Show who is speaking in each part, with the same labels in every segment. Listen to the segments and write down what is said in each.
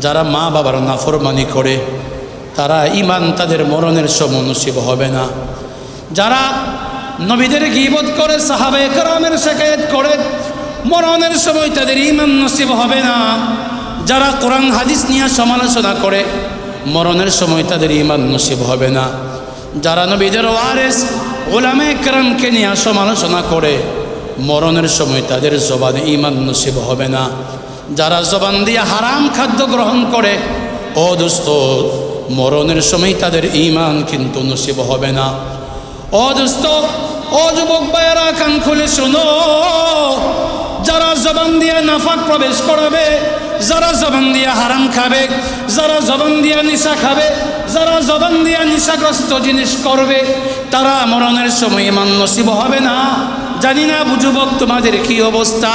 Speaker 1: যারা মা বাবার নাফরমানি করে তারা ঈমান তাদের মরণের সময় নসিব হবে না। যারা নবীদের গীবত করে সাহাবায়ে কেরামের শিকায়ত করে মরণের সময় তাদের ঈমান নসিব হবে না। যারা কোরআন হাদিস নিয়ে সমালোচনা করে মরণের সময় তাদের ঈমান নসিব হবে না। যারা নবীদের ওয়ারিস উলামায়ে কেরামকে নিয়ে সমালোচনা করে মরণের সময় তাদের জবানে ঈমান নসিব হবে না। যারা জবান দিয়ে হারাম খাদ্য গ্রহণ করে ও দোস্ত মরণের সময় তাদের ঈমান কিন্তু নসিব হবে না। ও দোস্ত, ও যুবক ভাইয়েরা কান খুলে শোনো, যারা জবান দিয়ে নাফাক প্রবেশ করাবে, যারা জবান দিয়ে হারাম খাবে, যারা জবান দিয়ে নিশা খাবে, যারা জবান দিয়ে নিশাগ্রস্ত জিনিস করবে, তারা মরণের সময় ঈমান নসিব হবে না। জানি না যুবক তোমাদের কি অবস্থা।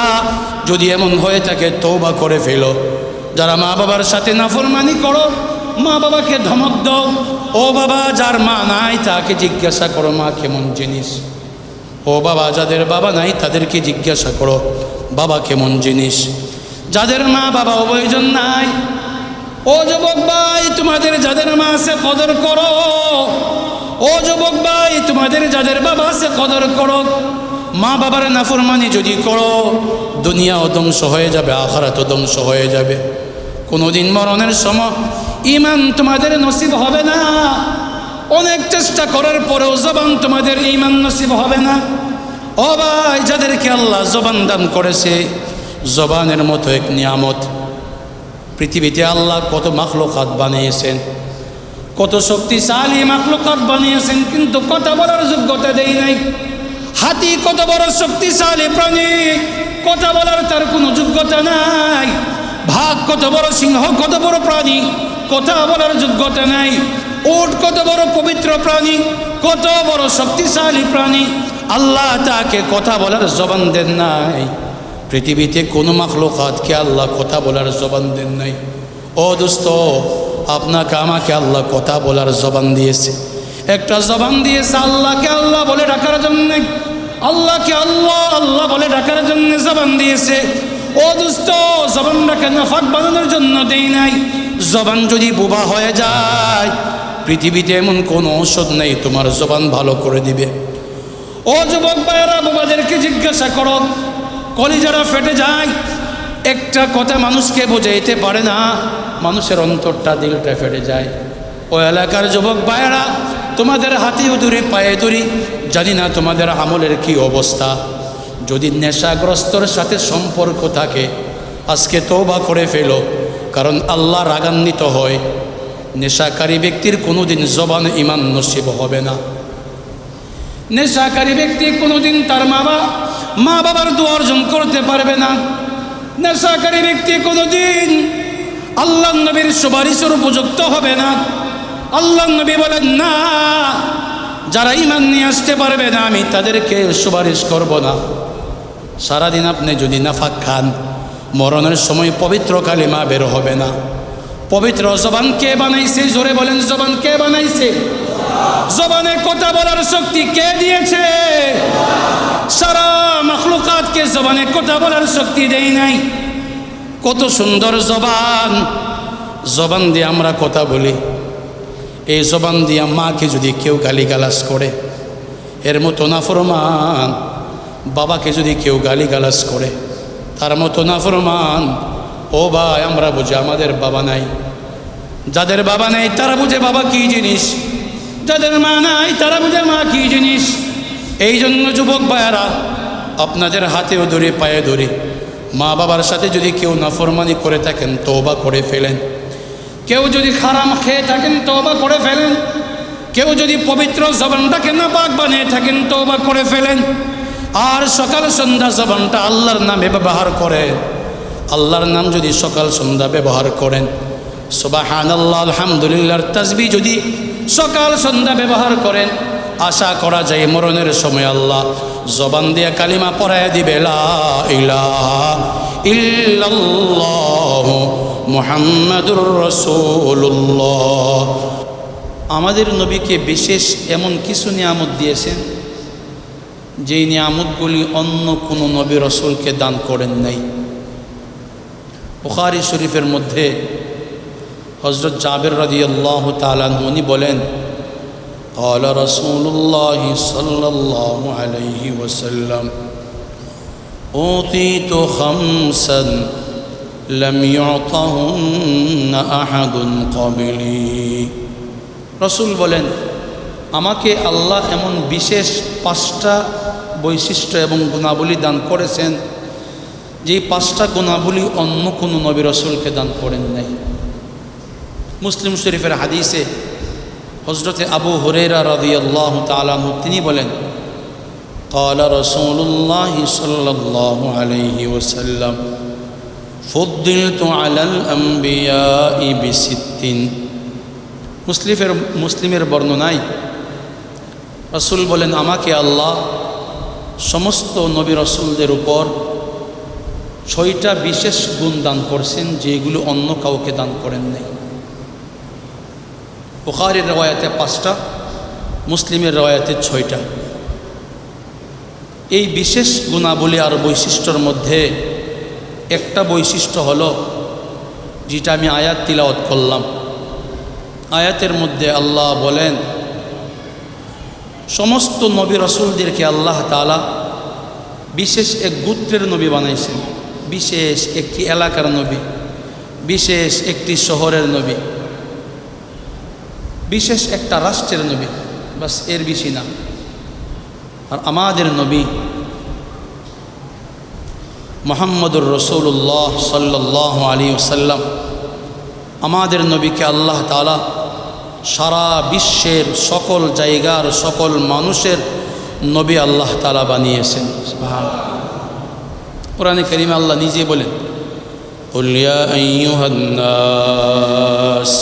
Speaker 1: যদি এমন হয়ে থাকে তওবা করে ফেলো। যারা মা বাবার সাথে নাফরমানি করো, মা বাবাকে ধমক দাও, ও বাবা যার মা নাই তাকে জিজ্ঞাসা করো মা কেমন জিনিস। ও বাবা যাদের বাবা নাই তাদেরকে জিজ্ঞাসা করো বাবা কেমন জিনিস। যাদের মা বাবা উভয়জন নাই, ও যুবক ভাই তোমাদের যাদের মা আছে কদর করো। ও যুবক ভাই তোমাদের যাদের বাবা আছে কদর করো। মা বাবার নাফরমানি যদি করো দুনিয়াও ধ্বংস হয়ে যাবে, আখিরাতও ধ্বংস হয়ে যাবে। কোনোদিন মরণের সময় ঈমান তোমাদের নসিব হবে না। অনেক চেষ্টা করার পরেও জবান তোমাদের ঈমান নসিব হবে না। ও ভাই যাদেরকে আল্লাহ জবান দান করেছে, জবানের মতো এক নিয়ামত। পৃথিবীতে আল্লাহ কত মাখলুকাত বানিয়েছেন, কত শক্তিশালী মাখলুকাত বানিয়েছেন, কিন্তু কথা বলার যোগ্যতা দেই নাই। হাতি কত বড় শক্তিশালী প্রাণী, কথা বলার তার কোনো যোগ্যতা নাই। ভাগ কত বড়, সিংহ কত বড় প্রাণী, কথা বলার যোগ্যতা নাই। উট কত বড় পবিত্র প্রাণী, কত বড় শক্তিশালী প্রাণী, আল্লাহ তাকে কথা বলার জবান দেন নাই। পৃথিবীতে কোনো মাখলুকাতকে আল্লাহ কথা বলার জবান দেন নাই। ও দোস্ত, আপনাকে আমাকে আল্লাহ কথা বলার জবান দিয়েছে। একটা জবান দিয়েছে আল্লাহকে আল্লাহ বলে ডাকার জন্য, আল্লাহকে আল্লাহ আল্লাহ বলে ডাকার জন্য জবান দিয়েছে। ও দোস্ত, জবানটাকে নাফাক বানানোর জন্য দেই নাই। জবান যদি বোবা হয়ে যায়, পৃথিবীতে এমন কোনো ঔষধ নেই তোমার জবান ভালো করে দিবে। ও যুবক ভাইয়েরা, বোবাদেরকে জিজ্ঞাসা করো, কলিজারা ফেটে যায়। একটা কথা মানুষকে বোঝাইতে পারে না, মানুষের অন্তরটা দিলটা ফেটে যায়। ও এলাকার যুবক ভাইয়েরা, তোমাদের হাতেও ধরি পায়ে ধরি, জানি না তোমাদের আমলের কি অবস্থা। যদি নেশাগ্রস্তর সাথে সম্পর্ক থাকে আজকে তওবা করে ফেলো, কারণ আল্লাহ রাগান্বিত হয়। নেশাকারী ব্যক্তির কোনোদিন জবান ঈমান নসিব হবে না। নেশাকারী ব্যক্তি কোনোদিন তার মা বাবার দোয়া অর্জন করতে পারবে না। নেশাকারী ব্যক্তি কোনোদিন আল্লাহ নবীর সুপারিশের উপযুক্ত হবে না। আল্লাহ নবী বলেন না, যারা ঈমান নিয়ে আসতে পারবে না আমি তাদেরকে সুপারিশ করব না। সারাদিন আপনি যদি নাফাক খান, মরণের সময় পবিত্র কালিমা বের হবে না। পবিত্র জবান কে বানাইছে? জোরে বলেন, জবান কে বানাইছে? জবানে কথা বলার শক্তি কে দিয়েছে? সারা মাখলুকাতকে জবানে কথা বলার শক্তি দেই নাই। কত সুন্দর জবান, জবান দিয়ে আমরা কথা বলি। এই জবান দিয়ে মাকে যদি কেউ গালিগালাজ করে, এর মতো নাফরমান। বাবাকে যদি কেউ গালিগালাজ করে, তার মতো নাফরমান। ও ভাই, আমরা বুঝি আমাদের বাবা নাই। যাদের বাবা নেই তারা বুঝে বাবা কি জিনিস, যাদের মা নাই তারা বুঝে মা কি জিনিস। এই জন্য যুবক ভাইয়েরা, আপনাদের হাতেও ধরে পায়ে ধরে, মা বাবার সাথে যদি কেউ নাফরমানি করে থাকেন তওবা করে ফেলেন। কেউ যদি হারাম খেয়ে থাকেন তওবা করে ফেলেন। কেউ যদি পবিত্র জবানটাকে নাপাক বানিয়ে থাকেন তওবা করে ফেলেন। আর সকাল সন্ধ্যা জবানটা আল্লাহর নামে ব্যবহার করেন। আল্লাহর নাম যদি সকাল সন্ধ্যা ব্যবহার করেন, সুবহানাল্লাহ আলহামদুলিল্লাহর তাসবিহ যদি সকাল সন্ধ্যা ব্যবহার করেন, আশা করা যায় মরণের সময় আল্লাহ জবান দিয়ে কালিমা পড়ায় দিবে, লা ইলাহা ইল্লাল্লাহ মুহাম্মাদুর রাসূলুল্লাহ। আমাদের নবীকে বিশেষ এমন কিছু নিয়ামত দিয়েছেন যেই নিয়ামতগুলি অন্য কোনো নবী রাসূলকে দান করেন নাই। বুখারী শরীফের মধ্যে হযরত জাবের রাদিয়াল্লাহু তাআলা আনহু উনি বলেন, قال رسول الله صلى الله عليه وسلم أوتيت خمسا لم يعطهن أحد قبلي। রসুল বলেন, আমাকে আল্লাহ এমন বিশেষ 5টা বৈশিষ্ট্য এবং গুণাবলী দান করেছেন, যেই 5টা গুণাবলী অন্য কোনো নবী রসুলকে দান করেন নাই। মুসলিম শরীফের হাদিসে হযরতে আবু হুরায়রা রাদিয়াল্লাহু তাআলা আনহু তিনি বলেন, قال رسول الله صلى الله عليه وسلم فضلت على الأنبياء ب6। মুসলিমের বর্ণনায় রসুল বলেন, আমাকে আল্লাহ সমস্ত নবী রসুলদের উপর 6টা বিশেষ গুণ দান করছেন, যেগুলো অন্য কাউকে দান করেন নাই। বুখারীর রওয়ায়াতে 5টা, মুসলিমের রওয়ায়াতে 6টা। এই বিশেষ গুণাবলী আর বৈশিষ্ট্যর মধ্যে একটা বৈশিষ্ট্য হলো, যেটা আমি আয়াত তিলাওয়াত করলাম। আয়াতের মধ্যে আল্লাহ বলেন, সমস্ত নবী রসুলদেরকে আল্লাহ তাআলা বিশেষ এক গোত্রের নবী বানাইছেন, বিশেষ একটি এলাকার নবী, বিশেষ একটি শহরের নবী, বিশেষ একটা রাষ্ট্রের নবী, বাস এর বেশি না। আর আমাদের নবী মুহাম্মদুর রাসূলুল্লাহ সাল্লাল্লাহু আলাইহি ওয়াসাল্লাম, আমাদের নবীকে আল্লাহ তাআলা সারা বিশ্বের সকল জায়গার সকল মানুষের নবী আল্লাহ তাআলা বানিয়েছেন। সুবহানাল্লাহ। কোরআনে কারিমে আল্লাহ নিজে বলেন, কুল ইয়া আইয়ুহান নাস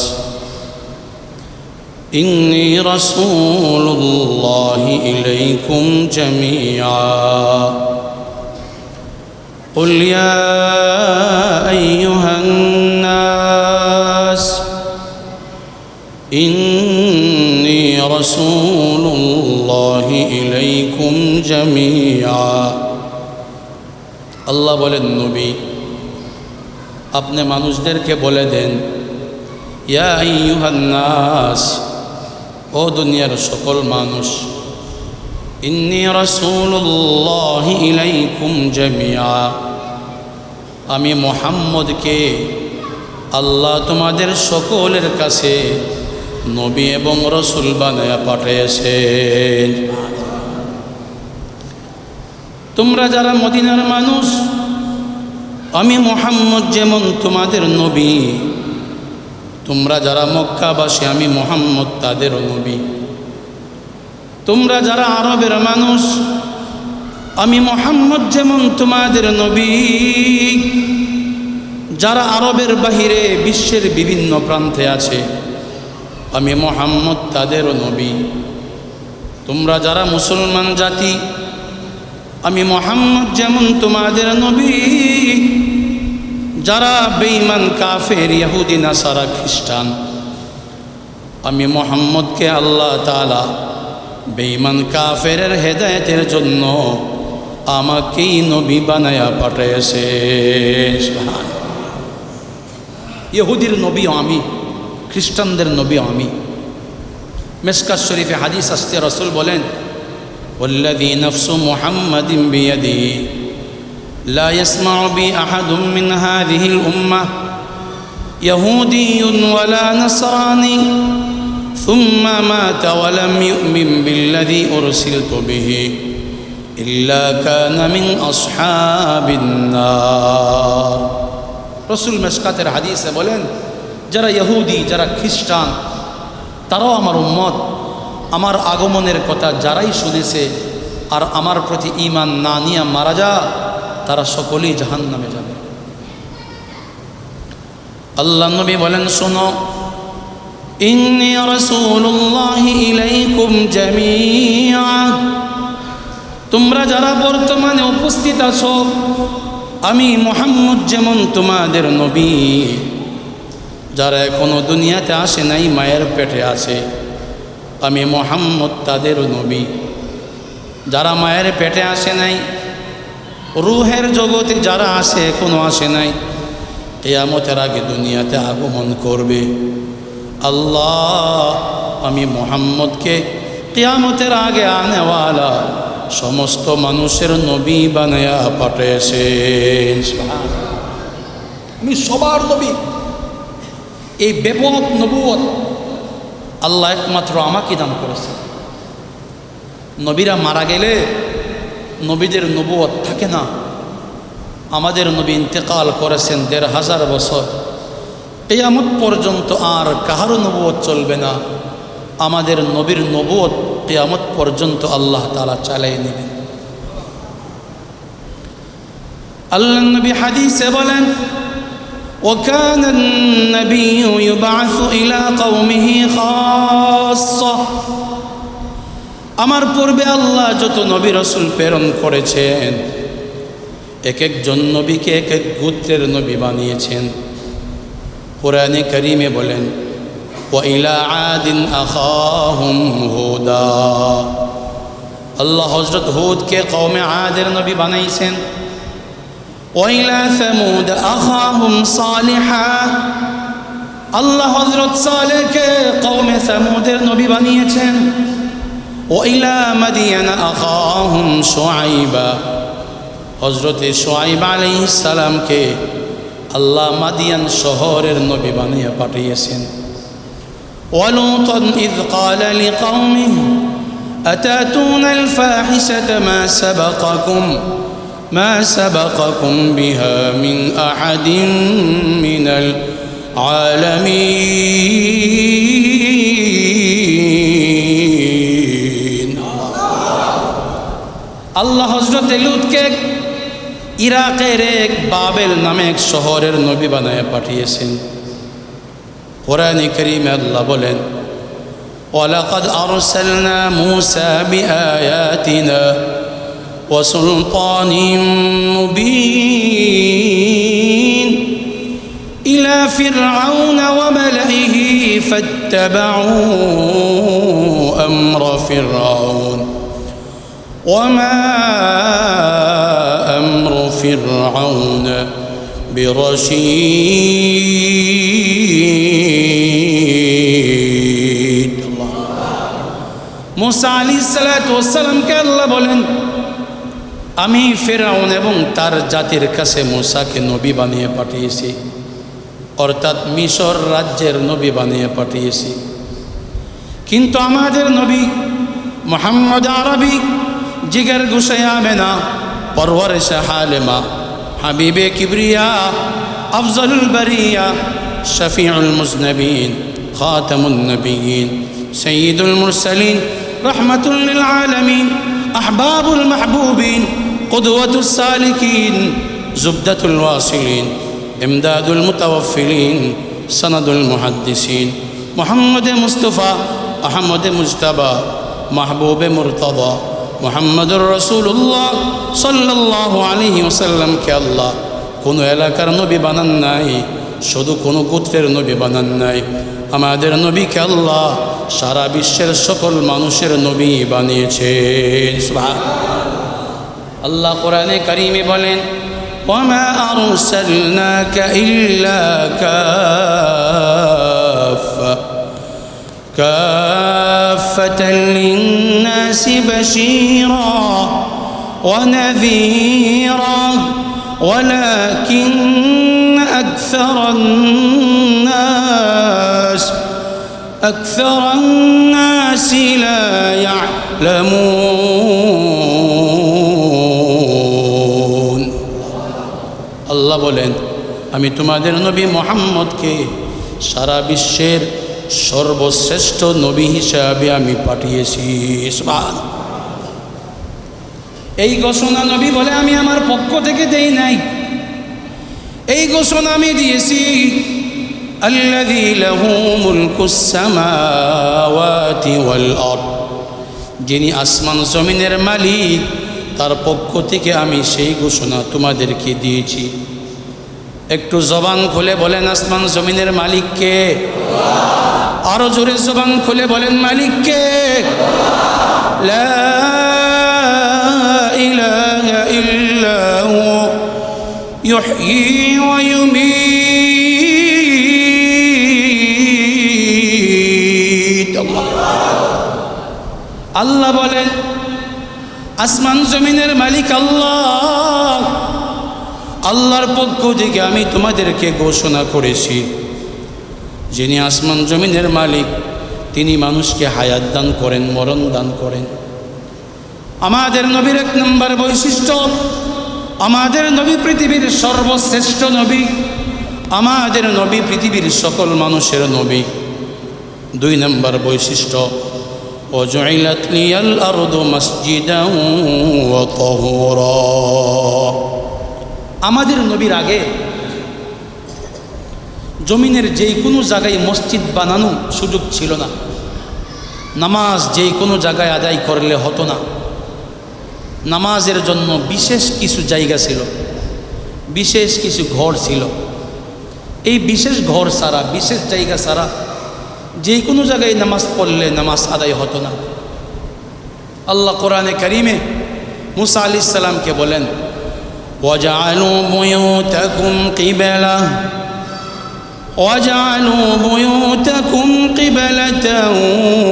Speaker 1: ইন্নী রাসূলুল্লাহি ইলাইকুম জামিআ। قل يا أيها الناس إني رسول الله إليكم جميعا। আল্লাহ বলেন, নবী আপনি মানুষদেরকে বলে দেন, ইয়া আইয়ুহান নাস, ও দুনিয়ার সকল মানুষ, ইন্নী রাসূলুল্লাহি ইলাইকুম জামিআ, আমি মুহাম্মদকে আল্লাহ তোমাদের সকলের কাছে নবী এবং রসুল বানায়া পাঠিয়েছেন। তোমরা যারা মদিনার মানুষ, আমি মুহাম্মদ যেমন তোমাদের নবী, তোমরা যারা মক্কাবাসী, আমি মুহাম্মদ তাদেরও নবী। তোমরা যারা আরবের মানুষ, আমি মুহাম্মদ যেমন তোমাদের নবী, যারা আরবের বাহিরে বিশ্বের বিভিন্ন প্রান্তে আছে, আমি মুহাম্মদ তাদেরও নবী। তোমরা যারা মুসলমান জাতি, আমি মুহাম্মদ যেমন তোমাদের নবী, যারা বেঈমান কাফের ইহুদি নাসারা খ্রিস্টান, আমি মুহাম্মদকে আল্লাহ তাআলা বেঈমান কাফেরের হেদায়েতের জন্য আমাকেই নবী বানায়া পাঠিয়েছে। ইহুদির নবীও আমি, খ্রিস্টানদের নবীও আমি। মিশকাত শরীফে হাদিস আসছে, রাসূল বলেন, ওয়াল্লাযী নাফসু মুহাম্মাদিন বিয়াদিহি লা ইয়াসমাউ বি আহাদুম মিন হাযিহিল উম্মাহ ইয়াহুদিয়্যুন ওয়ালা নাসরানি সুম্মা মাতা ওয়া লাম ইউমিন বিল্লাযী উরসিলতু বিহি ইল্লা কানা মিন আসহাবিন নার। রাসূল মিশকাতের হাদিসে বলেন, যারা ইহুদি, যারা খ্রিস্টান, তারাও আমার উম্মত। আমার আগমনের কথা যারাই শুনেছে আর আমার প্রতি ঈমান না নিয়ে মারা যা, তারা সকলেই জাহান্নামে যাবে। আল্লাহ নবী বলেন, শোনো, ইন্নী রাসূলুল্লাহি ইলাইকুম জামিআ, তোমরা যারা বর্তমানে উপস্থিত আছো, আমি মুহাম্মদ যেমন তোমাদের নবী, যারা এখনো দুনিয়াতে আসে নাই, মায়ের পেটে আছে, আমি মুহাম্মদ তাদেরও নবী। যারা মায়ের পেটে আসে নাই, রূহের জগতে যারা আসে, এখনো আসে নাই, কিয়ামতের আগে দুনিয়াতে আগমন করবে। আল্লাহ আমি মুহাম্মদকে কিয়ামতের আগে আনেওয়ালা সমস্ত মানুষের নবী বানায়া পাঠিয়েছেন। আমি সবার নবী। এই ব্যাপক নবুয়ত আল্লাহ একমাত্র আমাকে দান করেছে। নবীরা মারা গেলে নবীদের নবুয়ত থাকে না। আমাদের নবী ইন্তেকাল করেছেন ১৫০০ বছর, কিয়ামত পর্যন্ত আর কাহারও নবুয়ত চলবে না। আমাদের নবীর নবুয়ত কিয়ামত পর্যন্ত আল্লাহ তাআলা চালিয়ে নেবেন। আল্লাহ নবী হাদিসে বলেন, وكان النبي يبعث إلى قومه خاصة। আমার পূর্বে আল্লাহ যত নবী রাসূল প্রেরণ করেছেন, এক একজন নবীকে এক এক গোত্রের নবী বানিয়েছেন। কোরআনে কারীমে বলেন, وإلى عاد أخاهم هودا। আল্লাহ হযরত হুদকে কওমে আদের নবী বানাইছেন। وإلى ثمود أخاهم صالحا। আল্লাহ হযরত সালেহকে কওমে সামুদের নবী বানিয়েছেন। وإلى مدين أخاهم شعيبا। হযরত শুআইব আলাইহিস সালামকে আল্লাহ মাদিয়ান শহরের নবী বানিয়ে পাঠিয়েছেন। ولوطا إذ قال لقومه أتأتون الفاحشة ما سبقكم بها من أحد من العالمين। আল্লাহ হযরত লূতকে ইরাকের এক বাবেল নামে এক শহরের নবী বানায় পাঠিয়েছেন। কোরআনে কারীমে আল্লাহ বলেন, ওয়ালাকাদ আরসালনা মূসা বিআয়াতিনা ওয়া সুলতানিন মুবিন ইলা ফিরআউনা ওয়া মালাইহি ফাত্তাবাউ আমরা ফিরআউন ওয়া মা আমরু ফিরআউন বিরশীদ। মুসা আলাইহিস সালাতু ওয়াস সালামকে আল্লাহ বলেন, আমি ফিরআউন এবং তার জাতির কাছে মুসাকে নবী বানিয়ে পাঠিয়েছি, অর্থাৎ মিশর রাজ্যের নবী বানিয়ে পাঠিয়েছি। কিন্তু আমাদের নবী মুহাম্মদ আরবি জিগর গুশে আমেনা পরওয়ারিশে হালিমা হাবিবে কিবরিয়া আফজলুল বারিয়া শফিউল মুজনবিন খাতামুন নবিয়িন সৈয়দুল মুরসালিন রহমাতুল লিল আলামিন আহবাবুল মাহবুবিন কুদওয়াতুস সালিকিন জুবদাতুল ওয়াসিলিন ইমদাদুল মুতাওয়াফিলিন সনদুল মুহাদ্দিসিন মুহাম্মদ মুস্তাফা আহমদ মুজতবা মাহবুবে মুরতদা মুহাম্মদুর রাসূলুল্লাহ সাল্লাল্লাহু আলাইহি ওয়াসাল্লামকে আল্লাহ কোনো এলাকার নবী বানান নাই, শুধু কোনো গোত্রের নবী বানান নাই। আমাদের নবীকে আল্লাহ সারা বিশ্বের সকল মানুষের নবী বানিয়েছেন। সুবহানাল্লাহ। আল্লাহ কোরআনে কারীমে বলেন, ওয়ামা আরসালনাকা ইল্লা কাফাতান লিন-নাসি বাশীরা ওয়া নাযীরা ওয়ালাকিন আকসারান-নাসি লা ইয়া'লামুন। আল্লাহ বলেন, আমি তোমাদের নবী মুহাম্মদকে সারা বিশ্বের সর্বশ্রেষ্ঠ নবী হিসাবে আমি পাঠিয়েছি। সুবহানাল্লাহ। এই ঘোষণা নবী বলে আমি আমার পক্ষ থেকে দেই নাই, এই ঘোষণা আমি দিয়েছি আল্লাযী লাহু মুলকুস সামাওয়াতি ওয়াল আরদ, যিনি আসমান জমিনের মালিক, তার পক্ষ থেকে আমি সেই ঘোষণা তোমাদেরকে দিয়েছি। একটু জবান খুলে বলেন আসমান জমিনের মালিক কে? আরো জোরে জবান খুলে বলেন মালিক কে? লা ইলাহা ইল্লা হু ইউহয়ী ওয়া ইউমীত আল্লাহ বলেন, আসমান জমিনের মালিক আল্লাহ, আল্লাহর পক্ষ থেকে আমি তোমাদেরকে ঘোষণা করেছি, যিনি আসমান জমিনের মালিক তিনি মানুষকে হায়াত দান করেন, মরণ দান করেন। আমাদের নবীর এক নম্বর বৈশিষ্ট্য, আমাদের নবী পৃথিবীর সর্বশ্রেষ্ঠ নবী, আমাদের নবী পৃথিবীর সকল মানুষের নবী। 2 নম্বর বৈশিষ্ট্য, ওয়াজুইলাত লিয়াল আরদু মাসজিদান ওয়া তাহুরা। আমাদের নবীর আগে জমিনের যেই কোনো জায়গায় মসজিদ বানানো সুযোগ ছিল না, নামাজ যেই কোনো জায়গায় আদায় করলে হতো না। নামাজের জন্য বিশেষ কিছু জায়গা ছিল, বিশেষ কিছু ঘর ছিল। এই বিশেষ ঘর ছাড়া, বিশেষ জায়গা ছাড়া যেই কোনো জায়গায় নামাজ পড়লে নামাজ আদায় হতো না। আল্লাহ কোরআনে কারিমে মুসা আলাইহিস সালামকে বলেন, ওয়াজআলু বুয়ুতাকুম কিবলা وَاجْعَلُوا بُيُوتَكُمْ قِبْلَةً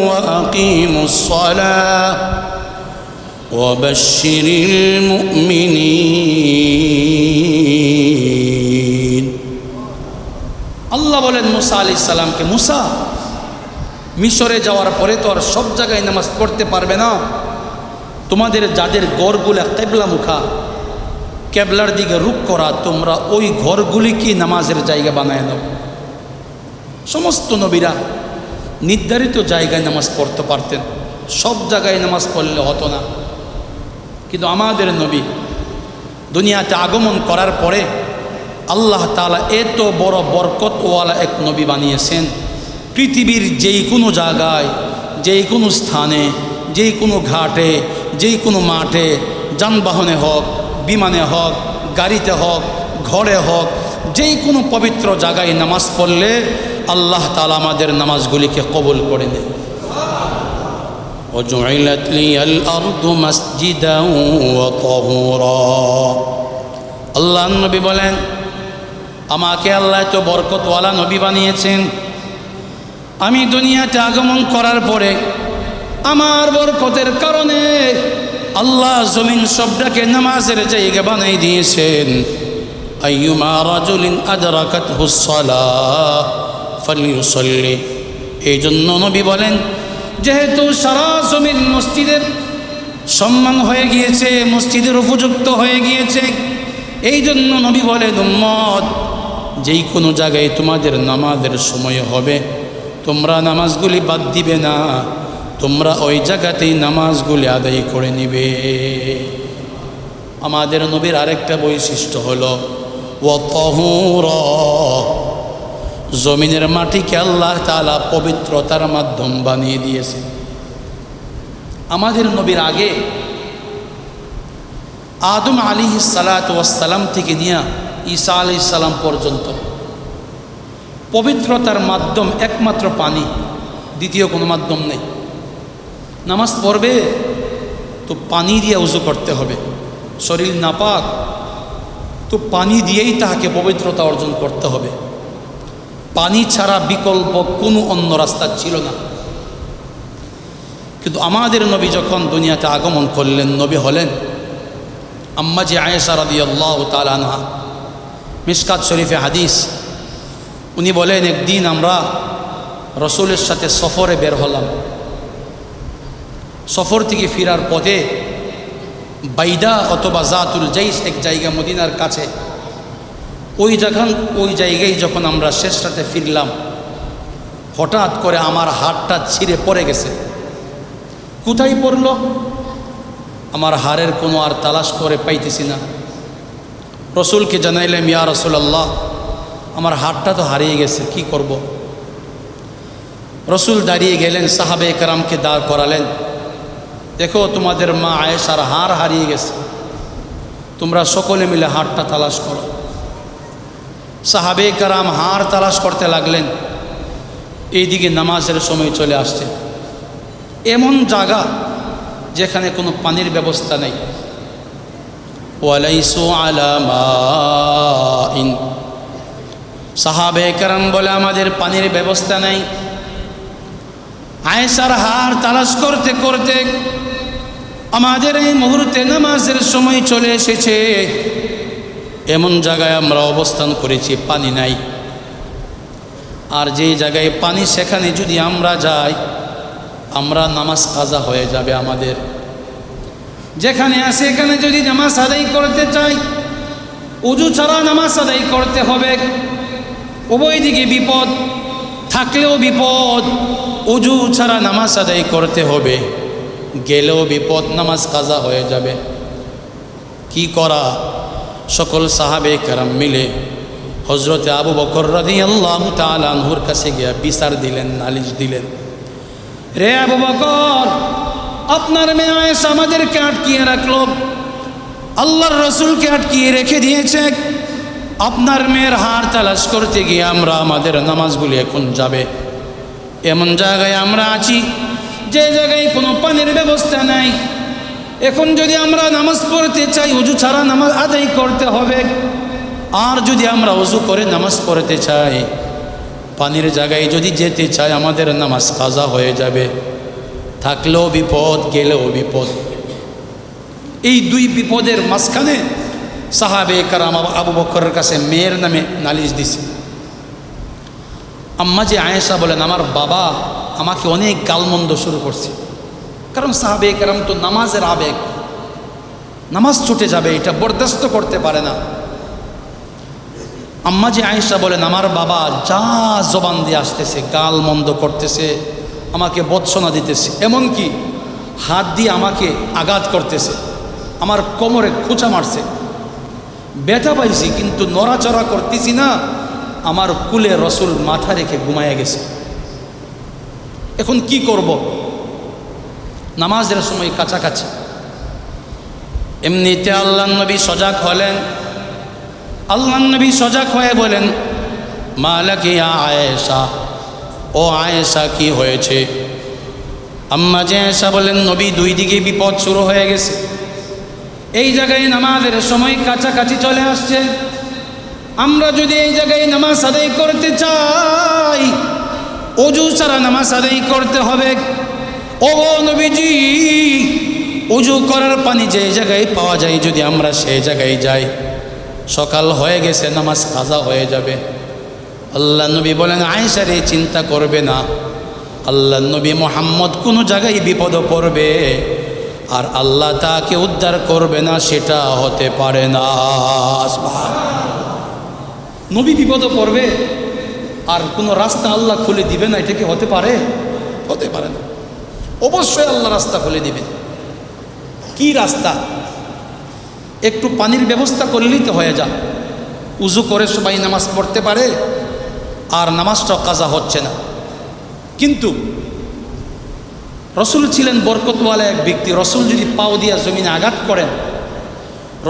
Speaker 1: وَأَقِيمُوا الصَّلَاةَ وَبَشِّرِ الْمُؤْمِنِينَ। আল্লাহ বলেন মুসা আলাইহিস সালামকে, মুসা, মিশরে যাওয়ার পরে তো আর সব জায়গায় নামাজ পড়তে পারবে না, তোমাদের যাদের ঘরগুলো কিবলামুখা, কিবলার দিকে রুখ করা, তোমরা ওই ঘরগুলিকে নামাজের জায়গা বানায় দাও। সমস্ত নবীরা নির্ধারিত জায়গায় নামাজ পড়তে পারতেন, সব জায়গায় নামাজ পড়লে হতো না। কিন্তু আমাদের নবী দুনিয়াতে আগমন করার পরে আল্লাহ তাআলা এত বড় বরকতওয়ালা এক নবী বানিয়েছেন, পৃথিবীর যেই কোনো জায়গায়, যেই কোনো স্থানে, যেই কোনো ঘাটে, যেই কোনো মাঠে, যানবাহনে হোক, বিমানে হোক, গাড়িতে হোক, ঘরে হোক, যেই কোনো পবিত্র জায়গায় নামাজ পড়লে আল্লাহ তাআলা আমাদের নামাজগুলিকে কবুল করে নেন। ওয়াজুইলাত লিয়াল আরদু মাসজিদান ওয়া তাহুরা। আল্লাহ নবী বলেন, আমাকে আল্লাহ তো বরকতওয়ালা নবী বানিয়েছেন, আমি দুনিয়াতে আগমন করার পরে আমার বরকতের কারণে আল্লাহ জমিন সবটাকে নামাজের জায়গা বানিয়ে দিয়েছেন। আইয়ুমা রাজুলিন আদরাকাতহুস সালাহ ফালিয়ুসাল্লি। এই জন্য নবী বলেন, যেহেতু সারা জমিন মসজিদের সম্মান হয়ে গিয়েছে, মসজিদের উপযুক্ত হয়ে গিয়েছে, এই জন্য নবী বলেন, উম্মত, যেই কোনো জায়গায় তোমাদের নামাজের সময় হবে তোমরা নামাজগুলি বাদ দিবে না, তোমরা ওই জায়গাতেই নামাজগুলি আদায় করে নিবে। আমাদের নবীর আরেকটা বৈশিষ্ট্য হলো ওয়া তাহুরা, জমিনের মাটিকে আল্লাহ তাআলা পবিত্রতার মাধ্যম বানিয়ে দিয়েছে। আমাদের নবীর আগে আদম আলাইহিস সালাতু ওয়াস সালাম থেকে নিয়ে ঈসা আলাইহিস সালাম পর্যন্ত পবিত্রতার মাধ্যম একমাত্র পানি, দ্বিতীয় কোনো মাধ্যম নেই। নামাজ পড়বে তো পানি দিয়ে উযু করতে হবে, শরীর নাপাক তো পানি দিয়েই তাহাকে পবিত্রতা অর্জন করতে হবে। পানি ছাড়া বিকল্প কোনো অন্য রাস্তা ছিল না। কিন্তু আমাদের নবী যখন দুনিয়াতে আগমন করলেন, নবী হলেন, আম্মা জি আয়েশা রাদিয়াল্লাহু তাআলা আনহা, মিশকাত শরীফে হাদিস, উনি বলেন, একদিন আমরা রসুলের সাথে সফরে বের হলাম। সফর থেকে ফেরার পথে বাইদা অথবা জাতুল জাইস এক জায়গা মদিনার কাছে, ওই জায়গায় যখন আমরা শেষ রাতে ফিরলাম, হঠাৎ করে আমার হাড়টা ছিঁড়ে পড়ে গেছে। কোথায় পড়ল? আমার হাড়ের কোনো আর তালাশ করে পাইতেছি না। রসুলকে জানাইলাম, ইয়া রাসূলুল্লাহ, আমার হাড়টা তো হারিয়ে গেছে, কি করব? রসুল দাঁড়িয়ে গেলেন, সাহাবে কেরামকে দাঁড় করালেন, দেখো তোমাদের মা আয়েশার হাড় হারিয়ে গেছে, তোমরা সকলে মিলে হাড়টা তালাশ করো। সাহাবে কেরাম হাড় তালাশ করতে লাগলেন। এইদিকে নামাজের সময় চলে আসছে, এমন জায়গা যেখানে কোনো পানির ব্যবস্থা নেই। ওয়ালাইসু আলা মাইন, সাহাবে কেরাম বলে আমাদের পানির ব্যবস্থা নেই, আয়েশার হার তালাশ করতে করতে আমাদের এই মুহূর্তে নামাজের সময় চলে এসেছে। এমন জায়গায় আমরা অবস্থান করেছি, পানি নাই। আর যেই জায়গায় পানি, সেখানে যদি আমরা যাই, আমরা নামাজ কাজা হয়ে যাবে আমাদের। যেখানে আছে এখানে যদি নামাজ আদায় করতে চাই, উজু ছাড়া নামাজ আদায় করতে হবে। উভয় দিকে বিপদ, থাকলেও বিপদ, উজু ছাড়া নামাজ আদায় করতে হবে, গেলেও বিপদ, নামাজ কাজা হয়ে যাবে। কি করা? সকল সাহাবে কেরাম মিলে হজরতে আবু বকর রাদিয়াল্লাহু তাআলা আনহুর কাছে গিয়া বিচার দিলেন, নালিশ দিলেন। রে আবু বকর, আপনার মেয়ে আয়েশা আমাদেরকে আটকিয়ে রাখলো, আল্লাহর রসুলকে আটকিয়ে রেখে দিয়েছে। আপনার মেয়ের হার তালাশ করতে গিয়ে আমরা আমাদের নামাজগুলি এখন যাবে। এমন জায়গায় আমরা আছি যে জায়গায় কোনো পানির ব্যবস্থা নাই। এখন যদি আমরা নামাজ পড়তে চাই, উজু ছাড়া নামাজ আদায় করতে হবে। আর যদি আমরা উজু করে নামাজ পড়তে চাই, পানির জায়গায় যদি যেতে চাই, আমাদের নামাজ কাজা হয়ে যাবে। থাকলেও বিপদ, গেলেও বিপদ। এই দুই বিপদের মাঝখানে সাহাবে কারাম আবু বকরের কাছে মেয়ের নামে নালিশ দিছে। আম্মা যে আয়েশা বলেন, আমার বাবা আমাকে অনেক গালমন্দ শুরু করছে। কারণ সাহাবে কারাম তো নামাজের আবেগ, নামাজ ছুটে যাবে, এটা বরদাস্ত করতে পারে না। আম্মা যে আয়েশা বলেন, আমার বাবা যা জবান দিয়ে আসতেছে, গালমন্দ করতেছে, আমাকে বৎসনা দিতেছে, এমনকি হাত দিয়ে আমাকে আঘাত করতেছে, আমার কোমরে খোঁচা মারছে, ব্যথা পাইছি কিন্তু নড়াচড়া করতেছি না। আমার কুলে রসুল মাথা রেখে ঘুমায় গেছে। এখন কি করব? নামাজের সময় কাছাকাছি। এমনিতে আল্লাহ নবী সজাগ হলেন। আল্লাহ নবী সজাগ হয়ে বলেন, মালাকি ইয়া আয়েশা, ও আয়েশা কি হয়েছে? আম্মা যে আয়েশা বলেন, নবী দুই দিকে বিপদ শুরু হয়ে গেছে। এই জায়গায় নামাজের সময় কাছাকাছি চলে আসছে। আমরা যদি এই জায়গায় নামাজ আদায় করতে চাই, ওযু ছাড়া নামাজ আদায় করতে হবে। ও নবীজি, ওযু করার পানি যে জায়গায় পাওয়া যায়, যদি আমরা সেই জায়গায় যাই, সকাল হয়ে গেছে, নামাজ কাজা হয়ে যাবে। আল্লাহ নবী বলেন, আয়েশা রে, চিন্তা করবে না। আল্লাহ নবী মুহাম্মদ কোনো জায়গায় বিপদে পড়বে আর আল্লাহ তাকে উদ্ধার করবে না, সেটা হতে পারে না। নবী বিপদে পড়বে আর কোনো রাস্তা আল্লাহ খুলে দিবে না, এটা কি হতে পারে? হতে পারে না। অবশ্যই আল্লাহ রাস্তা খুলে দিবে। কি রাস্তা? একটু পানির ব্যবস্থা করলেই তো হয়ে যা। উজু করে সবাই নামাজ পড়তে পারে আর নামাজটাও কাজা হচ্ছে না। কিন্তু রসুল ছিলেন বরকতওয়ালা এক ব্যক্তি। রসুল যদি পাও দিয়া জমিনে আঘাত করেন,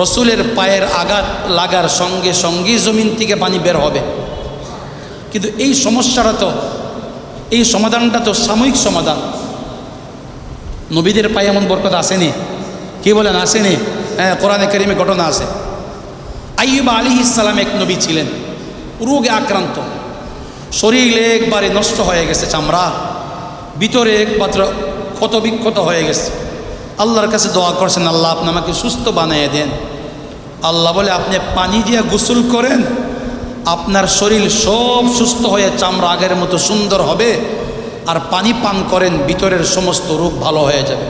Speaker 1: রসুলের পায়ের আঘাত লাগার সঙ্গে সঙ্গে জমিন থেকে পানি বের হবে। কিন্তু এই সমস্যাটা তো, এই সমাধানটা তো সাময়িক সমাধান। নবীদের পায়ে এমন বরকত আসেনি? কি বলেন, আসেনি? হ্যাঁ, কোরআনে কারিমে ঘটনা আছে। আইয়ুব আলাইহিস সালাম এক নবী ছিলেন, রোগে আক্রান্ত, শরীর একবারে নষ্ট হয়ে গেছে, চামড়া ভিতরে একমাত্র ক্ষত বিক্ষত হয়ে গেছে। আল্লাহর কাছে দোয়া করছেন, আল্লাহ আপনি আমাকে সুস্থ বানিয়ে দেন। আল্লাহ বলে, আপনি পানি দিয়ে গোসল করেন, আপনার শরীর সব সুস্থ হয়ে চামড়া আগের মতো সুন্দর হবে। আর পানি পান করেন, ভিতরের সমস্ত রোগ ভালো হয়ে যাবে।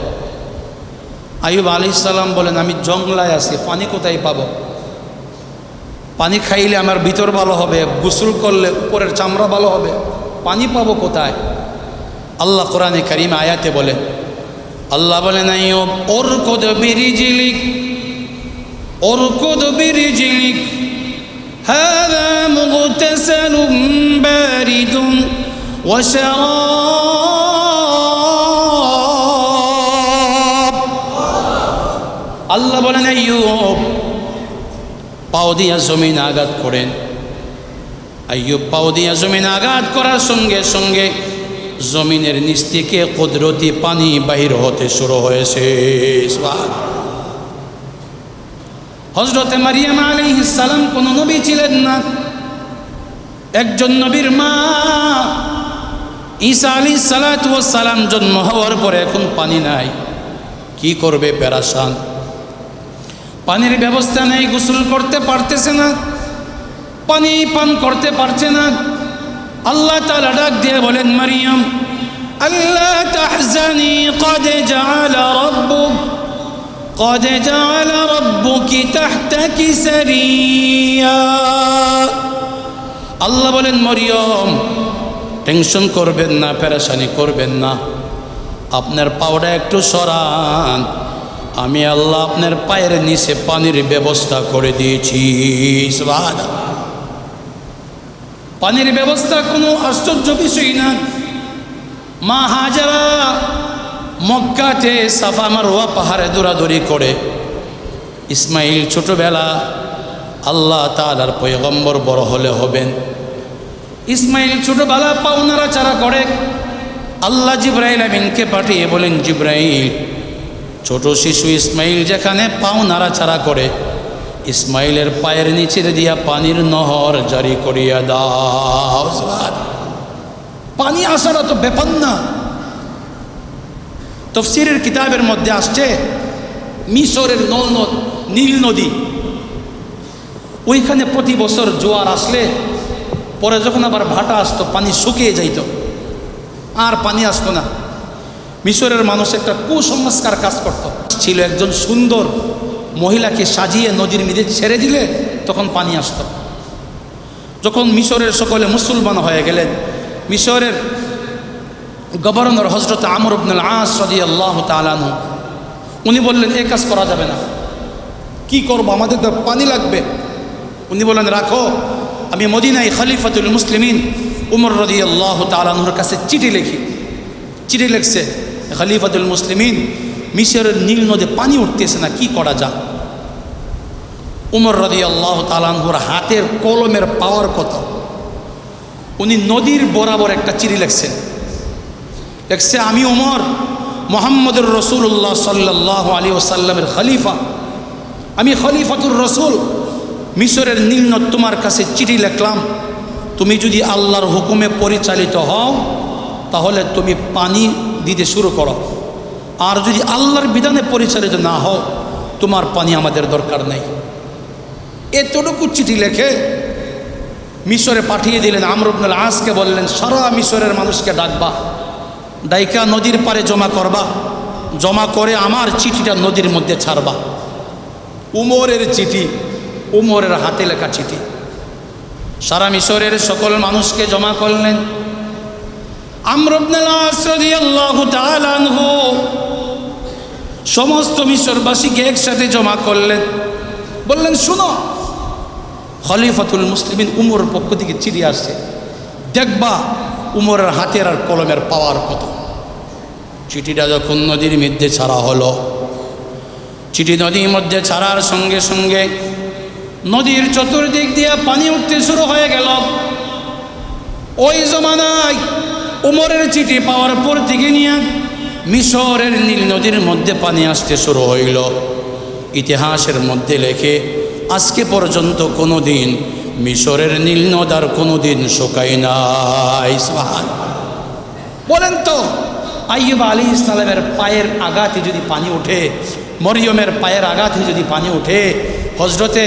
Speaker 1: আইয়ুব আলাইহিস সালাম বলেন, আমি জঙ্গলায় আছি, পানি কোথায় পাবো? পানি খাইলে আমার ভিতর ভালো হবে, গোসল করলে উপরের চামড়া ভালো হবে, পানি পাবো কোথায়? আল্লাহ কোরআনে কারিম আয়াতে বলেন, আল্লাহ বলেন, আইয়ুব উরকুদ বিরিজলিক, উরকুদ বিরিজলিক হাযা মুগতাসালুম বারিদুন ওয়া শারাব। আল্লাহ বলেন, আইয়ুব পাও দিয়া জমিন আঘাত করেন। আইয়ুব পাও দিয়া জমিন আঘাত করার সঙ্গে সঙ্গে জমিনের নিচ থেকে কুদরতি পানি বাহির হতে শুরু হয়েছে। হযরতে মারিয়াম আলাইহিস সালাম কোন নবী ছিলেন না, একজন নবীর মা। ঈসা আলাইহিস সালাতু ওয়াস সালাম জন্ম হওয়ার পরে এখন পানি নাই, কি করবে? পেরেশান, পানির ব্যবস্থা নেই, গোসল করতে পারতেছে না, পানি পান করতে পারছে না। আল্লাহ তাআলা ডাক দিয়ে বলেন, মারিয়াম আল্লা তাহজানি قد جعل ربك تحتك سريا। আল্লাহ বলেন, মরিয়ম টেনশন করবেন না, পেরেশানি করবেন না, আপনার পাওটা একটু সরান, আমি আল্লাহ আপনার পায়ের নিচে পানির ব্যবস্থা করে দিয়েছি। সুবহানাল্লাহ। পানির ব্যবস্থা কোনো আশ্চর্য বিষয় না। মা হাজারা মক্কাতে সাফা মারওয়া পাহাড়ে দৌড়াদৌড়ি করে, ইসমাইল ছোটবেলা আল্লাহ তাআলার পয়গম্বর বড় হলে হবেন, ইসমাইল ছোটবেলা পাও নাড়াচাড়া করে। আল্লাহ জিবরাইল আমিনকে পাঠিয়ে বলেন, জিবরাইল ছোট শিশু ইসমাইল যেখানে পাও নাড়াচাড়া করে, ইসমাইলের পায়ের নিচে দিয়া পানির নহর জারি করিয়া দাও। পানি আসাটা তো ব্যাপার না। তাফসীরের কিতাবের মধ্যে আসছে, মিশরের নীল নদী, ওইখানে প্রতি বছর জোয়ার আসলে পরে যখন আবার ভাটা আসতো, পানি শুকিয়ে যাইত, আর পানি আসতো না। মিশরের মানুষ একটা কুসংস্কার কাজ করত, ছিল একজন সুন্দর মহিলাকে সাজিয়ে নদীর মধ্যে ছেড়ে দিলে তখন পানি আসতো। যখন মিশরের সকলে মুসলমান হয়ে গেলেন, মিশরের গভর্নর হযরত আমর ইবনে আল আস রাদিয়াল্লাহু তাআলা আনহু, উনি বললেন এই কাজ করা যাবে না, কি করব, আমাদের তো পানি লাগবে। উনি বললেন, রাখো, আমি মদিনায় খলিফাতুল মুসলিমিন উমর রাদিয়াল্লাহু তাআলা আনহুর কাছে চিঠি লিখি। চিঠি লিখছে, খলিফাতুল মুসলিমিন, মিশরের নীল নদে পানি উঠতেছে না, কি করা যায়? উমর রাদিয়াল্লাহু তাআলা আনহুর হাতের কলমের পাওয়ার কত! উনি নদীর বরাবর একটা চিঠি লিখছেন, লিখছে, আমি উমর মুহাম্মদুর রাসূলুল্লাহ সাল্লাল্লাহু আলাইহি ওয়াসাল্লামের খলিফা, আমি খলিফাতুর রাসূল, মিশরের নীল নদ তোমার কাছে চিঠি লিখলাম, তুমি যদি আল্লাহর হুকুমে পরিচালিত হও তাহলে তুমি পানি দিতে শুরু করো, আর যদি আল্লাহর বিধানে পরিচালিত না হও তোমার পানি আমাদের দরকার নেই। এতটুকু চিঠি লিখে মিশরে পাঠিয়ে দিলেন। আমর ইবনে আল আসকে বললেন, সারা মিশরের মানুষকে ডাকবা, ডাইকা নদীর পারে জমা করবা, জমা করে আমার চিঠিটা নদীর মধ্যে ছাড়বা। উমরের চিঠি, উমরের হাতে লেখা চিঠি, সারা মিশরের সকল মানুষকে জমা করলেন। আমর ইবনে আল আস রাদিয়াল্লাহু তাআলা আনহু সমস্ত মিশরবাসীকে একসাথে জমা করলেন, বললেন, শুনো, খলিফাতুল মুসলিমিন উমরের পক্ষ থেকে চিঠি আসছে, দেখবা উমরের হাতের আর কলমের পাওয়ার কত। চিঠিটা যখন নদীর মধ্যে ছাড়া হলো, চিঠি নদীর মধ্যে ছাড়ার সঙ্গে সঙ্গে নদীর চতুর্দিক দিয়ে পানি উঠতে শুরু হয়ে গেল। ওই জমানায় উমরের চিঠি পাওয়ার পর থেকে নিয়ে মিশরের নীল নদীর মধ্যে পানি আসতে শুরু হইল। ইতিহাসের মধ্যে লেখে, আজকে পর্যন্ত কোনো দিন মিশরের নীল নদ আর কোনো দিন শুকায় নাই। বলেন তো, আইয়ুব আলাইহিস সালামের পায়ের আঘাতে যদি পানি ওঠে, মরিয়মের পায়ের আঘাতে যদি পানি ওঠে, হজরতে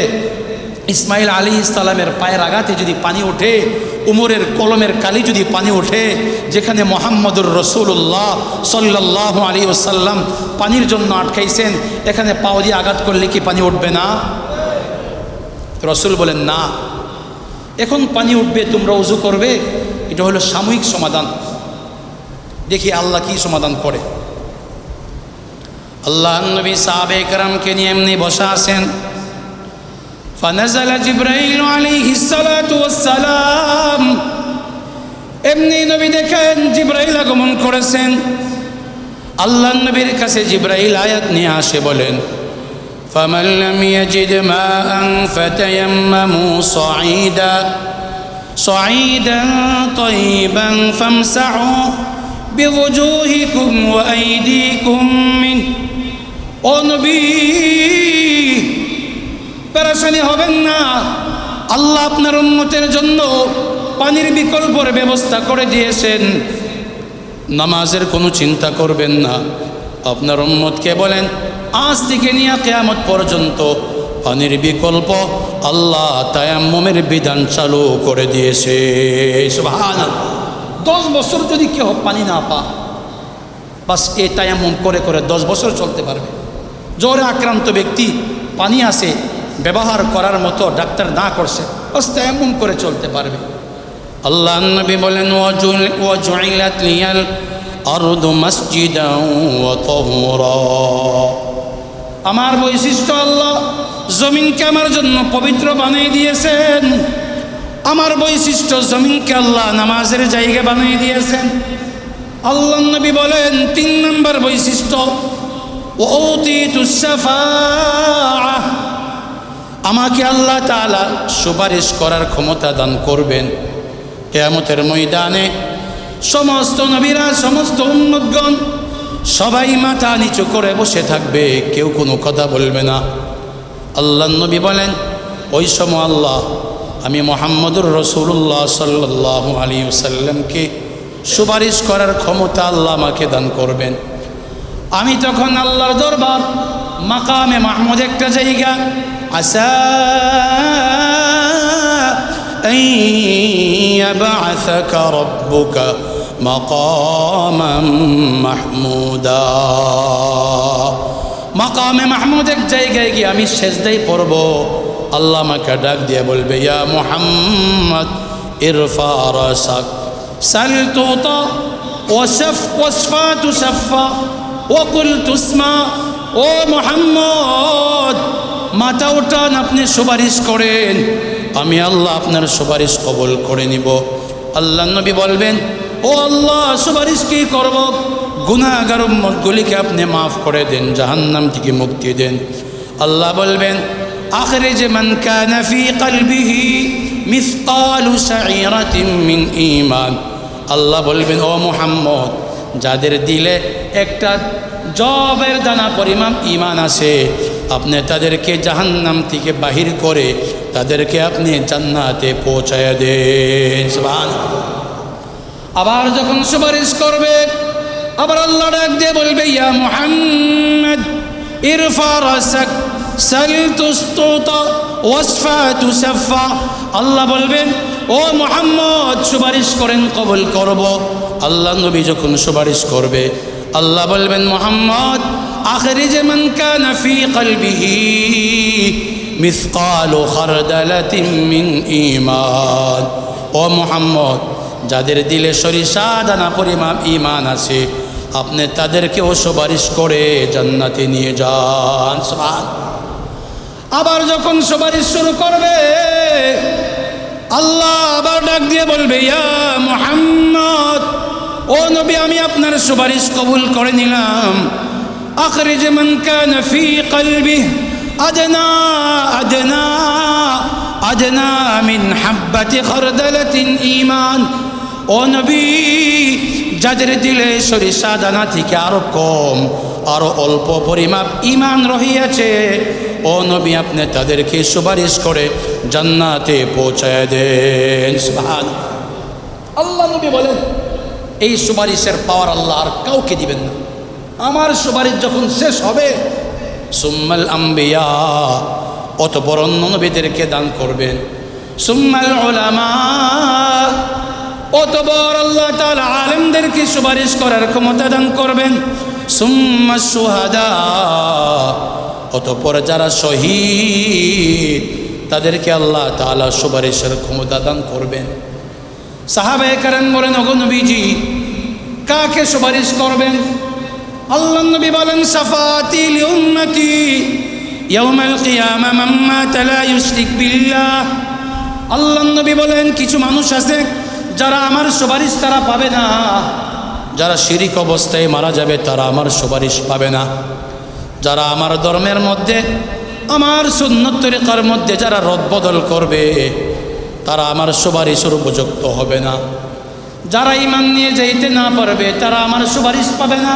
Speaker 1: ইসমাইল আলাইহিস সালামের পায়ের আঘাতে যদি পানি ওঠে, উমরের কলমের কালি যদি পানি ওঠে, যেখানে মুহাম্মদুর রাসূলুল্লাহ সাল্লাল্লাহু আলাইহি ওয়াসাল্লাম পানির জন্য আটকাইছেন, এখানে পাও দিয়ে আঘাত করলে কি পানি উঠবে না? রসুল বলেন, না, এখন পানি উঠবে, তোমরা ওযু করবে। এটা হলো সাময়িক সমাধান, দেখি আল্লাহ কি সমাধান করে। আল্লাহ নবী সাহাবে কেরামকে নিয়ে এমনি বসা আছেন। ফানাজালা জিবরাইল আলাইহিস সালাতু ওয়াস সালাম, এমনি নবী দেখেন জিবরাইল আগমন করেছেন। আল্লাহ নবীর কাছে জিবরাইল আয়াত নিয়ে আসে, বলেন, ফামান লাম ইয়াজিদ মাআন ফাতায়াম্মামু সাঈদান তাইয়িবান ফামসাহু বিওজুহিকুম ওয়া আইদিকুম মিন। ও নবী, পেরেশানি হবেন না, আল্লাহ আপনার উম্মতের জন্য পানির বিকল্পের ব্যবস্থা করে দিয়েছেন। নামাজের কোনো চিন্তা করবেন না। আপনার উম্মতকে বলেন, আজ থেকে নিয়ে কিয়ামত পর্যন্ত পানির বিকল্প আল্লাহ তায়াম্মুমের বিধান চালু করে দিয়েছে। সুবহানাল্লাহ। 10 বছর যদি কেউ পানি না পা, বাস এই তায়াম্মুম করে করে 10 বছর চলতে পারবে। জ্বরে আক্রান্ত ব্যক্তি পানি আছে ব্যবহার করার মতো ডাক্তার না করছে, বাস তায়াম্মুম করে চলতে পারবে। আল্লাহ নবী বলেন, ওয়াজুইলাত লিয়াল আরদু মাসজিদান ওয়া তাহুরা। আমার বৈশিষ্ট্য, আল্লাহ জমিনকে আমার জন্য পবিত্র বানিয়ে দিয়েছেন। আমার বৈশিষ্ট্য, জমিনকে আল্লাহ নামাজের জায়গা বানিয়ে দিয়েছেন। আল্লাহ নবী বলেন, 3 নম্বর বৈশিষ্ট্য, ওয়াউতিতুস শাফাআহ। আমাকে আল্লাহ তাআলা সুপারিশ করার ক্ষমতা দান করবেন। কিয়ামতের ময়দানে সমস্ত নবীরা, সমস্ত উম্মতগণ সবাই মাথা নিচু করে বসে থাকবে, কেউ কোনো কথা বলবে না। আল্লাহ নবী বলেন, ওই সময় আল্লাহ আমি মুহাম্মদুর রাসূলুল্লাহ সাল্লাল্লাহু আলাইহি ওয়াসাল্লামকে সুপারিশ করার ক্ষমতা আল্লাহ আমাকে দান করবেন। আমি তখন আল্লাহর দরবার মাকামে মাহমুদ একটা জায়গা, আসা ইয়াবআসাকা রাব্বুকা মাকামান মাহমুদা। মাকামে মাহমুদ এক জায়গায় গিয়ে আমি সেজদায় পড়ব। আল্লাহ আমাকে ডাক দিয়ে বলবে, ইয়া মুহাম্মদ ইরফা রাসাক সাল তুতা ওয়াশফা তুশফা ওয়াকুল তুসমা। ও মুহাম্মদ, মাথা উঠান, আপনি সুপারিশ করেন, আমি আল্লাহ আপনার সুপারিশ কবুল করে নিব। আল্লাহ নবী বলবেন, ও আল্লাহ, সুপারিশ কি করব? গুনাহগার উম্মতগুলিকে আপনি মাফ করে দেন, জাহান্নাম থেকে মুক্তি দেন। আল্লাহ বলবেন, আখরিজ মান কানা ফি কলবিহি মিসকালু শাঈরাতিন মিন ঈমান। আল্লাহ বলবেন, ও মুহাম্মদ, যাদের দিলে একটা জবের দানা পরিমাণ ঈমান আছে, আপনি তাদেরকে জাহান্নাম থেকে বাহির করে তাদেরকে আপনি জান্নাতে পৌঁছায় দেন। সুবহানাল্লাহ। আবার যখন সুপারিশ করবে, আবার আল্লাহ ডাক দিয়ে বলবে, ইয়া মুহাম্মদ ইরফা রাসাক সাল তুস্তুতা ওয়াশফা তুশফা। আল্লাহ বলবেন, ও মুহাম্মদ, সুপারিশ করেন, কবুল করব। আল্লাহ নবী যখন সুপারিশ করবে, আল্লাহ বলবেন, মুহাম্মদ আখরিজ মান কানা ফি কলবিহি মিসকালু খারদালাতিন মিন ঈমান। ও মুহাম্মদ, যাদের দিলে সরিষা দানা পরিমাণ ঈমান আছে, আপনি তাদেরকেও সুপারিশ করে জান্নাতে নিয়ে যান। সুবহানাল্লাহ। আবার যখন সুপারিশ শুরু করবে, আল্লাহ আবার ডাক দিয়ে বলবে, ইয়া মুহাম্মদ, ও নবী, আমি আপনার সুপারিশ কবুল করে নিলাম। আখরিজ মান কানা ফি কলবিহি আদনা আদনা আদনা মিন হাব্বাতি খারদালাতিন ঈমান। ও নবী, যাদের দিলে সরিষা দানা থেকে আরো কম, আরো অল্প পরিমাপ ঈমান রহিয়াছে, ও নবী, আপনি তাদেরকে সুপারিশ করে জান্নাতে পৌঁছায় দেন। সুবহানাল্লাহ। আল্লাহ নবী বলেন, এই সুপারিশের পাওয়ার আল্লাহ আর কাউকে দিবেন না। আমার সুপারিশ যখন শেষ হবে, সুম্মাল আম্বিয়া, অতঃপর অন্য নবীদেরকে দান করবেন। সুম্মাল উলামা, অতঃপর আল্লাহ তাআলা আলেমদেরকে সুপারিশ করার ক্ষমতা দান করবেন। সুম্মাস শুহাদা, অতঃপর যারা শহীদ, তাদেরকে আল্লাহ তাআলা সুপারিশের ক্ষমতা দান করবেন। সাহাবায়ে কেরাম বলেন, ওগো নবীজি, কাকে সুপারিশ করবেন? আল্লাহ নবী বলেন, শাফাআতি লিউম্মতি ইয়াউমাল কিয়ামা মান মাতা লা ইউশরিক বিল্লাহ। আল্লাহ নবী বলেন, কিছু মানুষ আছে যারা আমার সুপারিশ তারা পাবে না। যারা শিরিক অবস্থায় মারা যাবে তারা আমার সুপারিশ পাবে না। যারা আমার ধর্মের মধ্যে, আমার সুন্নত তরিকার মধ্যে যারা রদবদল করবে, তারা আমার সুপারিশের উপযুক্ত হবে না। যারা ঈমান নিয়ে যাইতে না পারবে, তারা আমার সুপারিশ পাবে না।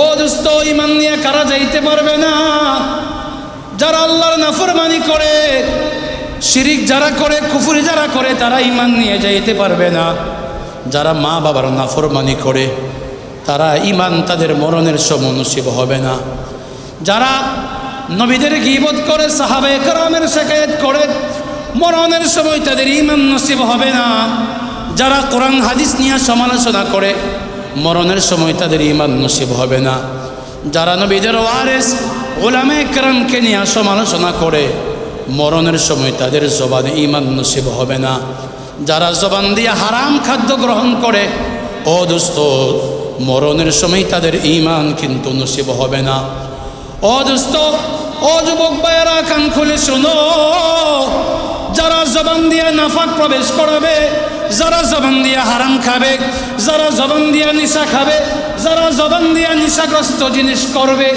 Speaker 1: ও দোস্ত, ঈমান নিয়ে কারা যাইতে পারবে না? যারা আল্লাহর নাফরমানি করে, শিরিক যারা করে, কুফরি যারা করে, তারা ঈমান নিয়ে যাইতে পারবে না। যারা মা বাবার নাফরমানি করে তারা ঈমান তাদের মরণের সময় নসিব হবে না। যারা নবীদের গীবত করে সাহাবায়ে কেরামের শিকায়াত করে মরণের সময় তাদের ঈমান নসিব হবে না। যারা কোরআন হাদিস নিয়ে সমালোচনা করে মরণের সময় তাদের ঈমান নসিব হবে না। যারা নবীদের ওয়ারিস উলামায়ে কেরামকে নিয়ে সমালোচনা করে মরণের সময় তাদের জবানে ঈমান নসিব হবে না। যারা জবান দিয়ে হারাম খাদ্য গ্রহণ করে ও দোস্ত মরণের সময় তাদের ঈমান কিন্তু নসিব হবে না। ও দোস্ত, ও যুবক ভাইয়েরা কান খুলে শোনো, যারা জবান দিয়ে নাফাক প্রবেশ করাবে, যারা জবান দিয়ে হারাম খাবে, যারা জবান দিয়ে নিশা খাবে, যারা জবান দিয়ে নিশাগ্রস্ত জিনিস করবে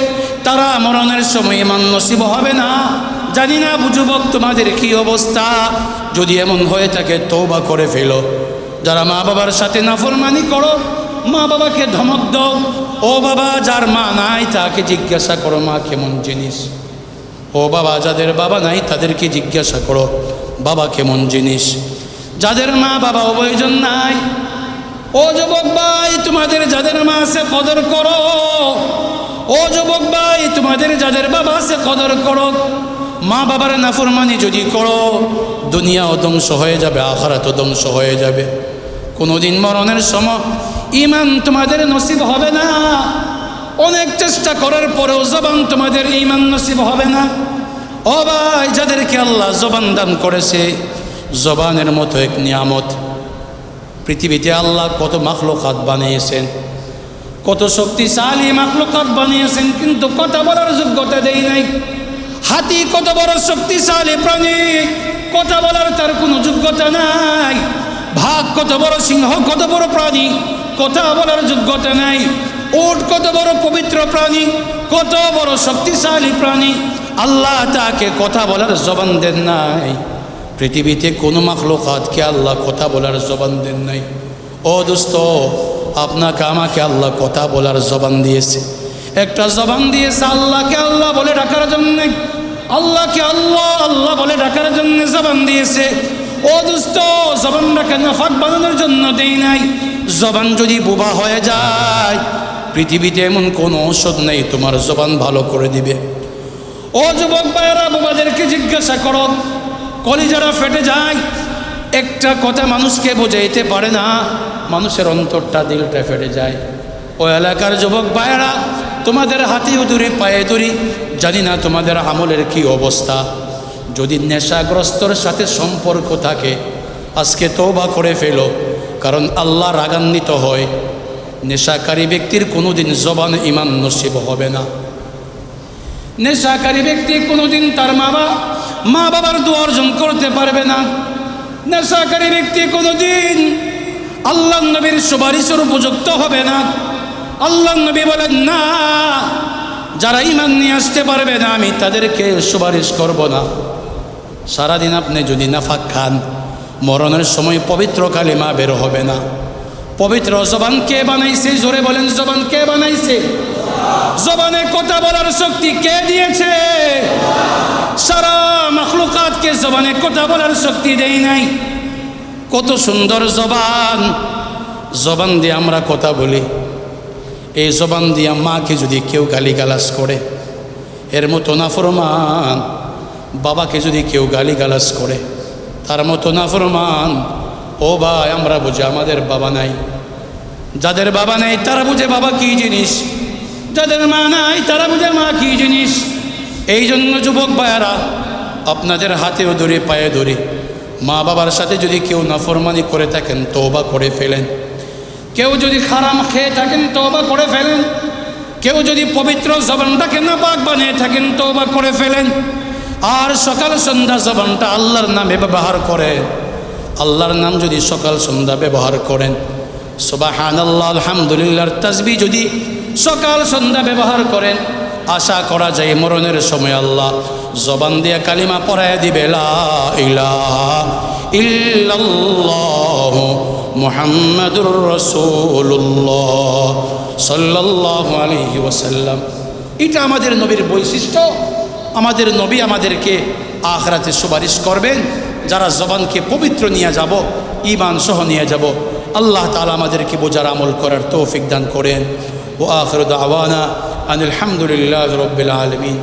Speaker 1: তারা মরণের সময় ঈমান নসিব হবে না। জানি না যুবক তোমাদের কি অবস্থা, যদি এমন হয়ে থাকে তওবা করে ফেলো। যারা মা বাবার সাথে নাফরমানি করো, মা বাবাকে ধমক দাও, ও বাবা যার মা নাই তাকে জিজ্ঞাসা করো মা কেমন জিনিস। ও বাবা যাদের বাবা নাই তাদেরকে জিজ্ঞাসা করো বাবা কেমন জিনিস। যাদের মা বাবা উভয়জন নাই, ও যুবক ভাই তোমাদের যাদের মা আছে কদর করো। ও যুবক ভাই তোমাদের যাদের বাবা আছে কদর করো। মা বাবার নাফরমানি যদি করো দুনিয়াও ধ্বংস হয়ে যাবে, আখিরাতও ধ্বংস হয়ে যাবে। কোনোদিন মরণের সময় ঈমান তোমাদের নসিব হবে না। অনেক চেষ্টা করার পরেও জবান তোমাদের ঈমান নসিব হবে না। ও ভাই যাদেরকে আল্লাহ জবান দান করেছে, জবানের মতো এক নিয়ামত। পৃথিবীতে আল্লাহ কত মাখলুকাত বানিয়েছেন, কত শক্তিশালী মাখলুকাত বানিয়েছেন, কিন্তু কথা বলার যোগ্যতা দেই নাই। হাতি কত বড় শক্তিশালী প্রাণী, কথা বলার তার কোনো যোগ্যতা নাই। ভাগ কত বড়, সিংহ কত বড় প্রাণী, কথা বলার যোগ্যতা নাই। উট কত বড় পবিত্র প্রাণী, কত বড় শক্তিশালী প্রাণী, আল্লাহ তাকে কথা বলার জবান দেন নাই। পৃথিবীতে কোনো মাখলুকাতকে আল্লাহ কথা বলার জবান দেন নাই। ও দোস্ত, আপনাকে আমাকে আল্লাহ কথা বলার জবান দিয়েছে, একটা জবান দিয়েছে আল্লাহকে আল্লাহ বলে ডাকার জন্য, আল্লাহকে আল্লাহ আল্লাহ বলে ডাকার জন্য জবান দিয়েছে। ও দোস্ত, জবানটাকে নাফাক বানানোর জন্য দেই নাই। জবান যদি বোবা হয়ে যায় পৃথিবীতে এমন কোনো ঔষধ নেই তোমার জবান ভালো করে দিবে। ও যুবক ভাইয়েরা, বাবাদেরকে জিজ্ঞাসা করো, কলিজারা ফেটে যায়, একটা কথা মানুষকে বোঝাইতে পারে না, মানুষের অন্তরটা দিলটা ফেটে যায়। ও এলাকার যুবক ভাইয়েরা, তোমাদের হাতেও ধরি পায়ে ধরি, জানি না তোমাদের আমলের কি অবস্থা। যদি নেশাগ্রস্তর সাথে সম্পর্ক থাকে আজকে তওবা করে ফেলো, কারণ আল্লাহ রাগান্বিত হয়। নেশাকারী ব্যক্তির কোনোদিন জবানে ঈমান নসিব হবে না। নেশাকারী ব্যক্তি কোনোদিন তার মা বাবার দোয়া অর্জন করতে পারবে না। নেশাকারী ব্যক্তি কোনোদিন আল্লাহ নবীর সুপারিশের উপযুক্ত হবে না। আল্লাহ নবী বলেন না, যারা ঈমান নিয়ে আসতে পারবে না আমি তাদেরকে সুপারিশ করব না। সারাদিন আপনি যদি নাফাক খান মরণের সময় পবিত্র কালিমা বের হবে না। পবিত্র জবান কে বানাইছে? জোরে বলেন, জবান কে বানাইছে? জবানে কথা বলার শক্তি কে দিয়েছে? সারা মাখলুকাতকে জবানে কথা বলার শক্তি দেই নাই। কত সুন্দর জবান, জবান দিয়ে আমরা কথা বলি। এই জবান দিয়ে মাকে যদি কেউ গালিগালাজ করে, এর মতো নাফরমান। বাবাকে যদি কেউ গালিগালাজ করে, তার মতো নাফরমান। ও ভাই, আমরা বুঝি আমাদের বাবা নাই। যাদের বাবা নাই তারা বুঝে বাবা কি জিনিস, যাদের মা নাই তারা বুঝে মা কি জিনিস। এই জন্য যুবক ভাইয়ারা, আপনাদের হাতেও ধরে পায়ে ধরে, মা বাবার সাথে যদি কেউ নাফরমানি করে থাকেন তওবা করে ফেলেন। কেউ যদি হারাম খেয়ে থাকেন তওবা করে ফেলেন। কেউ যদি পবিত্র জবানটাকে নাপাক বানিয়ে থাকেন তওবা করে ফেলেন। আর সকাল সন্ধ্যা জবানটা আল্লাহর নামে ব্যবহার করেন। আল্লাহর নাম যদি সকাল সন্ধ্যা ব্যবহার করেন, সুবহানাল্লাহ আলহামদুলিল্লাহর তাসবিহ যদি সকাল সন্ধ্যা ব্যবহার করেন, আশা করা যায় মরণের সময় আল্লাহ জবান দিয়ে কালিমা পড়ায় দিবে, লা ইলাহা ইল্লাল্লাহ মুহাম্মাদুর রাসূলুল্লাহ সাল্লাল্লাহু আলাইহি ওয়াসাল্লাম। এটা আমাদের নবীর বৈশিষ্ট্য। আমাদের নবী আমাদেরকে আখিরাতে সুপারিশ করবেন। যারা জবানকে পবিত্র নিয়ে যাব, ঈমান সহ নিয়ে যাব, আল্লাহ তাআলা আমাদেরকে বোঝার আমল করার তৌফিক দান করেন। ওয়া আখিরু দাওয়ানা আনিল হামদুলিল্লাহি রাব্বিল আলামিন।